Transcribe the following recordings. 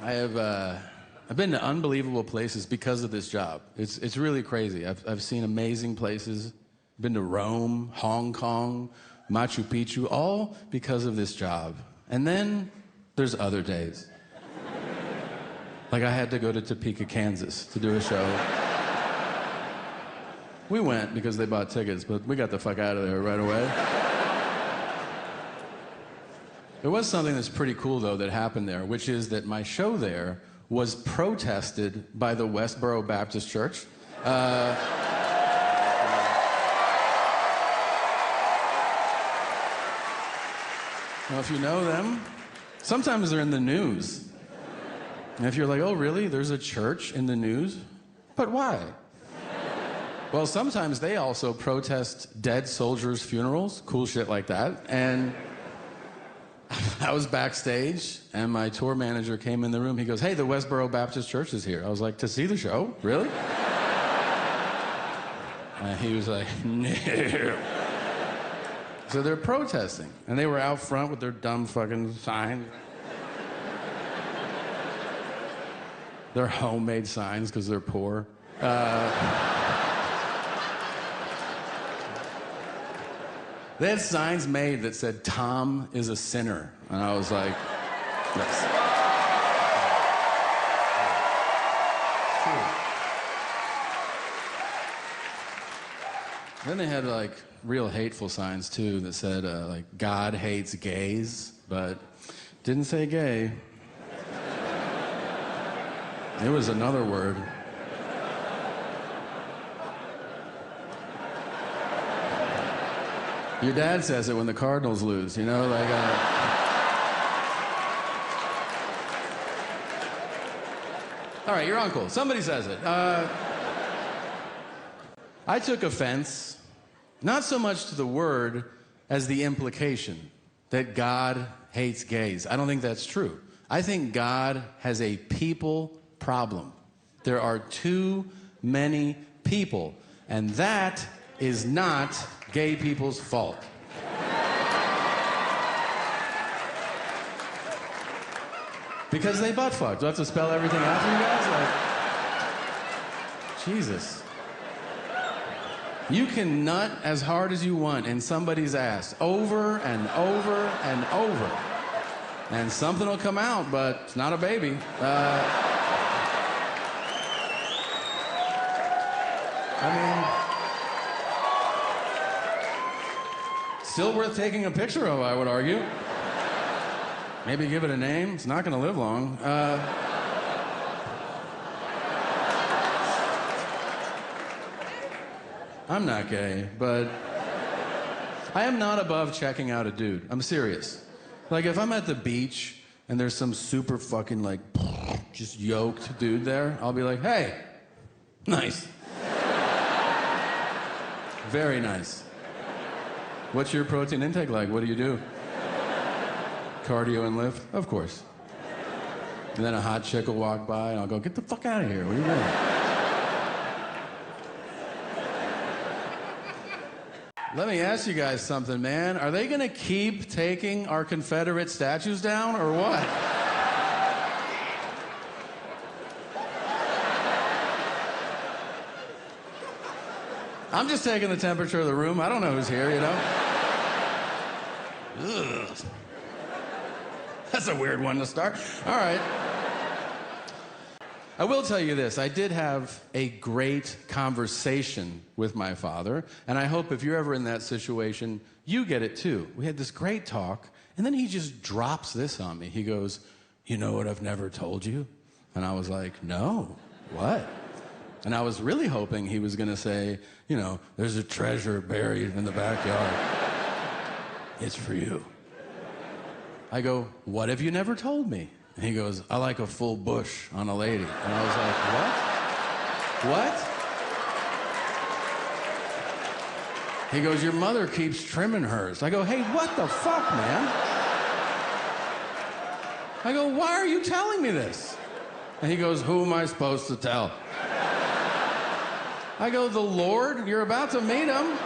I've been to unbelievable places because of this job. It's really crazy. I've seen amazing places. Been to Rome, Hong Kong, Machu Picchu, all because of this job. And then there's other days. Like I had to go to Topeka, Kansas to do a show. We went because they bought tickets, but we got the fuck out of there right away. There was something that's pretty cool, though, that happened there, which is that my show there was protested by the Westboro Baptist Church. I don't know if you know them. Sometimes they're in the news. And if you're like, oh, really? There's a church in the news? But why? Well, sometimes they also protest dead soldiers' funerals, cool shit like that. And I was backstage, and my tour manager came in the room. He goes, hey, the Westboro Baptist Church is here. I was like, to see the show? Really? And he was like, no. So they're protesting, and they were out front with their dumb fucking signs. They're homemade signs because they're poor. They had signs made that said, Tom is a sinner. And I was like, yes. Then they had like real hateful signs too that said like God hates gays, but didn't say gay. It was another word. Your dad says it when the Cardinals lose, you know, like. All right, your uncle. Somebody says it. I took offense, not so much to the word as the implication that God hates gays. I don't think that's true. I think God has a people problem. There are too many people, and that is not gay people's fault. Because they butt fucked. Do I have to spell everything out for you guys? Like, Jesus. You can nut as hard as you want in somebody's ass over and over and over. And something will come out, but it's not a baby. Still worth taking a picture of, I would argue. Maybe give it a name. It's not going to live long. I'm not gay, but I am not above checking out a dude. I'm serious. Like, if I'm at the beach and there's some super fucking, like, just yoked dude there, I'll be like, hey, nice. Very nice. What's your protein intake like? What do you do? Cardio and lift? Of course. And then a hot chick will walk by and I'll go, get the fuck out of here. What are you doing? Let me ask you guys something, man. Are they gonna keep taking our Confederate statues down or what? I'm just taking the temperature of the room. I don't know who's here, you know? Ugh. That's a weird one to start. All right. I will tell you this. I did have a great conversation with my father, and I hope if you're ever in that situation, you get it too. We had this great talk, and then he just drops this on me. He goes, you know what I've never told you? And I was like, no, what? And I was really hoping he was going to say, you know, there's a treasure buried in the backyard. It's for you. I go, what have you never told me? And he goes, I like a full bush on a lady. And I was like, what? What? He goes, your mother keeps trimming hers. I go, hey, what the fuck, man? I go, why are you telling me this? And he goes, who am I supposed to tell? I go, the Lord, you're about to meet him.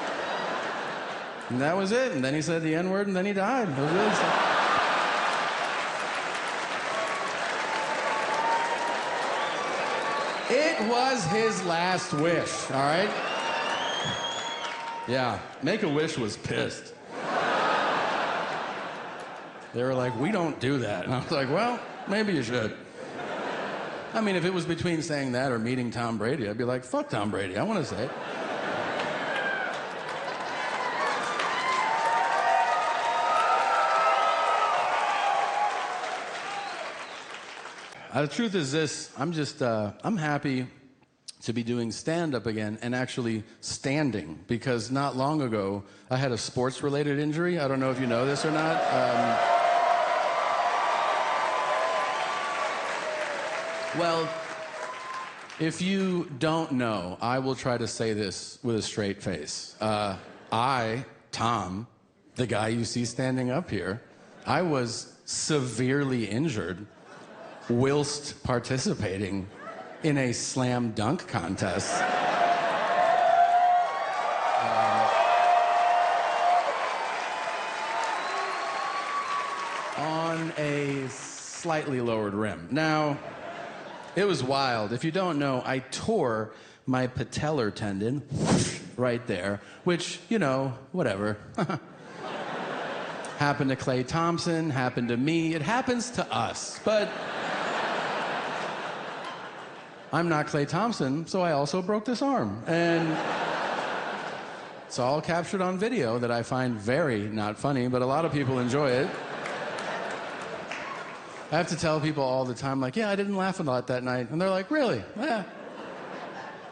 And that was it. And then he said the N-word, and then he died. It was really sad. It was his last wish, all right? Yeah, Make-A-Wish was pissed. They were like, we don't do that. And I was like, well, maybe you should. I mean, if it was between saying that or meeting Tom Brady, I'd be like, fuck Tom Brady, I want to say it. The truth is this, I'm happy to be doing stand-up again and actually standing, because not long ago, I had a sports-related injury. I don't know if you know this or not. Well, if you don't know, I will try to say this with a straight face. Tom, the guy you see standing up here, I was severely injured whilst participating in a slam dunk contest. On a slightly lowered rim. Now, it was wild. If you don't know, I tore my patellar tendon right there, which, you know, whatever. Happened to Klay Thompson, happened to me. It happens to us, but I'm not Klay Thompson, so I also broke this arm. And it's all captured on video that I find very not funny, but a lot of people enjoy it. I have to tell people all the time, like, yeah, I didn't laugh a lot that night. And they're like, really? Yeah.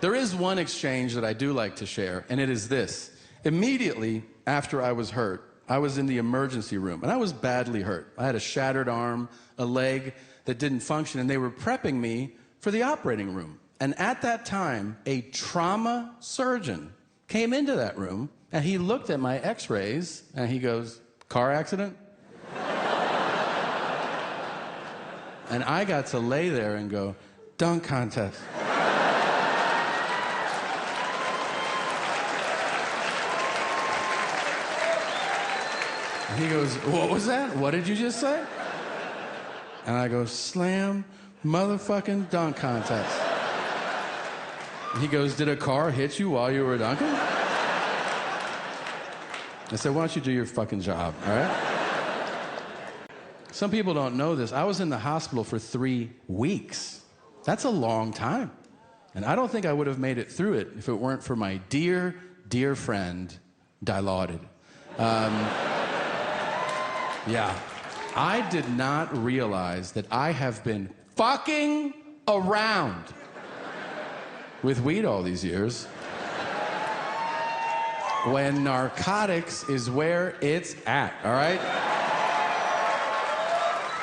There is one exchange that I do like to share, and it is this. Immediately after I was hurt, I was in the emergency room, and I was badly hurt. I had a shattered arm, a leg that didn't function, and they were prepping me for the operating room. And at that time, a trauma surgeon came into that room, and he looked at my x-rays, and he goes, car accident? And I got to lay there and go, dunk contest. And he goes, what was that? What did you just say? And I go, slam motherfucking dunk contest. And he goes, did a car hit you while you were dunking? I said, why don't you do your fucking job, all right? Some people don't know this. I was in the hospital for 3 weeks. That's a long time. And I don't think I would have made it through it if it weren't for my dear, dear friend, Dilaudid. Yeah. I did not realize that I have been fucking around with weed all these years when narcotics is where it's at, all right?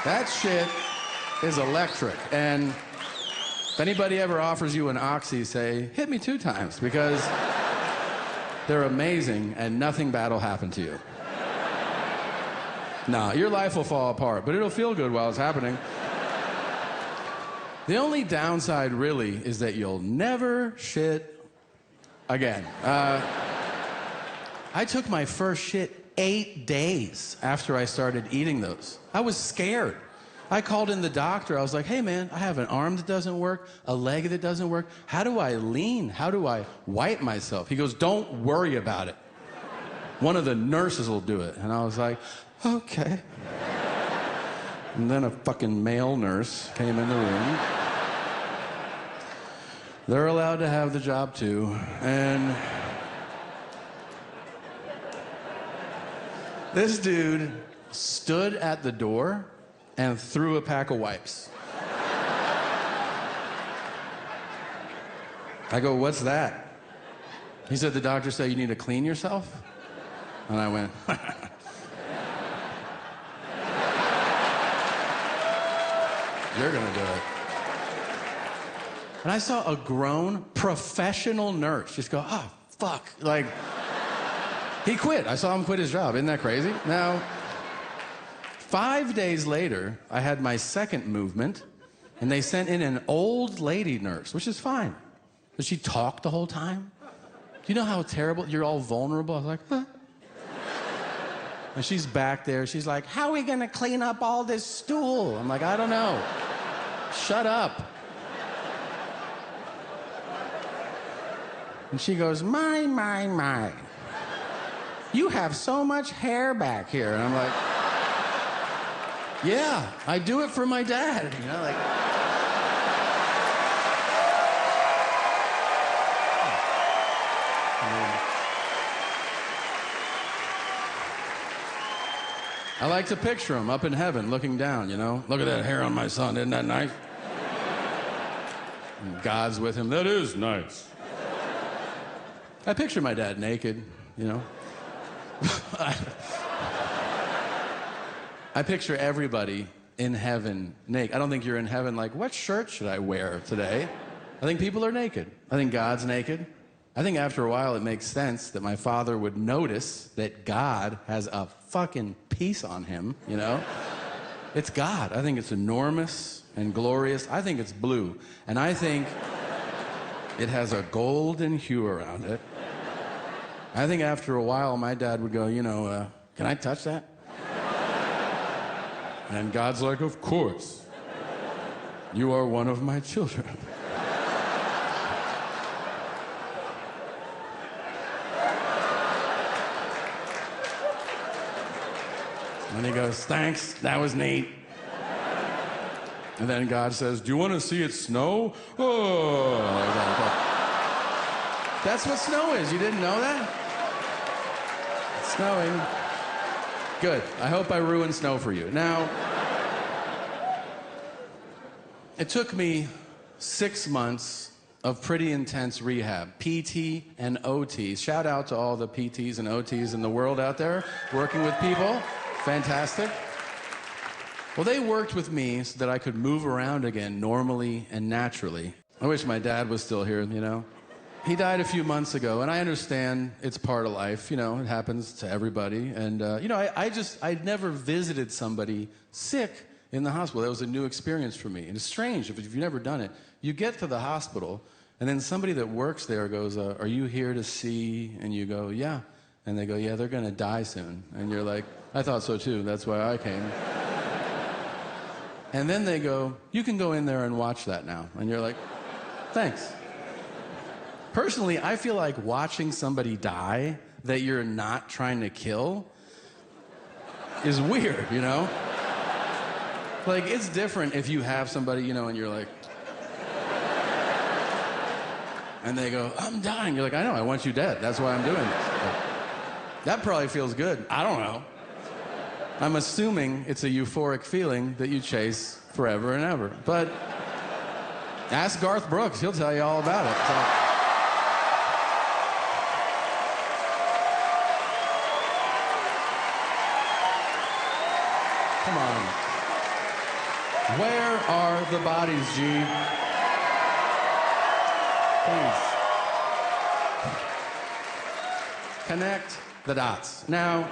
That shit is electric. And if anybody ever offers you an oxy, say, hit me 2 times, because they're amazing and nothing bad will happen to you. Nah, your life will fall apart, but it'll feel good while it's happening. The only downside, really, is that you'll never shit again. I took my first shit 8 days after I started eating those. I was scared. I called in the doctor. I was like, hey, man, I have an arm that doesn't work, a leg that doesn't work. How do I lean? How do I wipe myself? He goes, don't worry about it. One of the nurses will do it. And I was like, okay. And then a fucking male nurse came in the room. They're allowed to have the job, too. And this dude stood at the door and threw a pack of wipes. I go, what's that? He said, the doctor said you need to clean yourself. And I went, you're gonna do it. And I saw a grown professional nurse just go, oh, fuck. Like, he quit. I saw him quit his job. Isn't that crazy? Now, 5 days later, I had my second movement, and they sent in an old lady nurse, which is fine. But she talked the whole time. Do you know how terrible? You're all vulnerable. I was like, huh? And she's back there. She's like, how are we going to clean up all this stool? I'm like, I don't know. Shut up. And she goes, my. You have so much hair back here. And I'm like, yeah, I do it for my dad. You know, like. I like to picture him up in heaven looking down, you know. Look at that hair on my son, isn't that nice? And God's with him, that is nice. I picture my dad naked, you know. I picture everybody in heaven naked. I don't think you're in heaven like, what shirt should I wear today? I think people are naked. I think God's naked. I think after a while it makes sense that my father would notice that God has a fucking piece on him, you know? It's God. I think it's enormous and glorious. I think it's blue. And I think it has a golden hue around it. I think after a while my dad would go, you know, can I touch that? And God's like, of course. You are one of my children. And he goes, thanks, that was neat. And then God says, do you want to see it snow? Oh. That's what snow is. You didn't know that? It's snowing. Good. I hope I ruined snow for you. Now, it took me 6 months of pretty intense rehab, PT and OT. Shout out to all the PTs and OTs in the world out there working with people. Fantastic. Well, they worked with me so that I could move around again normally and naturally. I wish my dad was still here, you know. He died a few months ago, and I understand it's part of life, you know, it happens to everybody. And, you know, I'd never visited somebody sick in the hospital. That was a new experience for me. And it's strange, if you've never done it, you get to the hospital, and then somebody that works there goes, are you here to see? And you go, yeah. And they go, yeah, they're going to die soon. And you're like, I thought so too, that's why I came. And then they go, you can go in there and watch that now. And you're like, thanks. Personally, I feel like watching somebody die that you're not trying to kill is weird, you know? Like, it's different if you have somebody, you know, and you're like, and they go, I'm dying. You're like, I know, I want you dead. That's why I'm doing this. But that probably feels good. I don't know. I'm assuming it's a euphoric feeling that you chase forever and ever. But ask Garth Brooks. He'll tell you all about it. So. Come on. Where are the bodies, G? Please. Connect the dots. Now,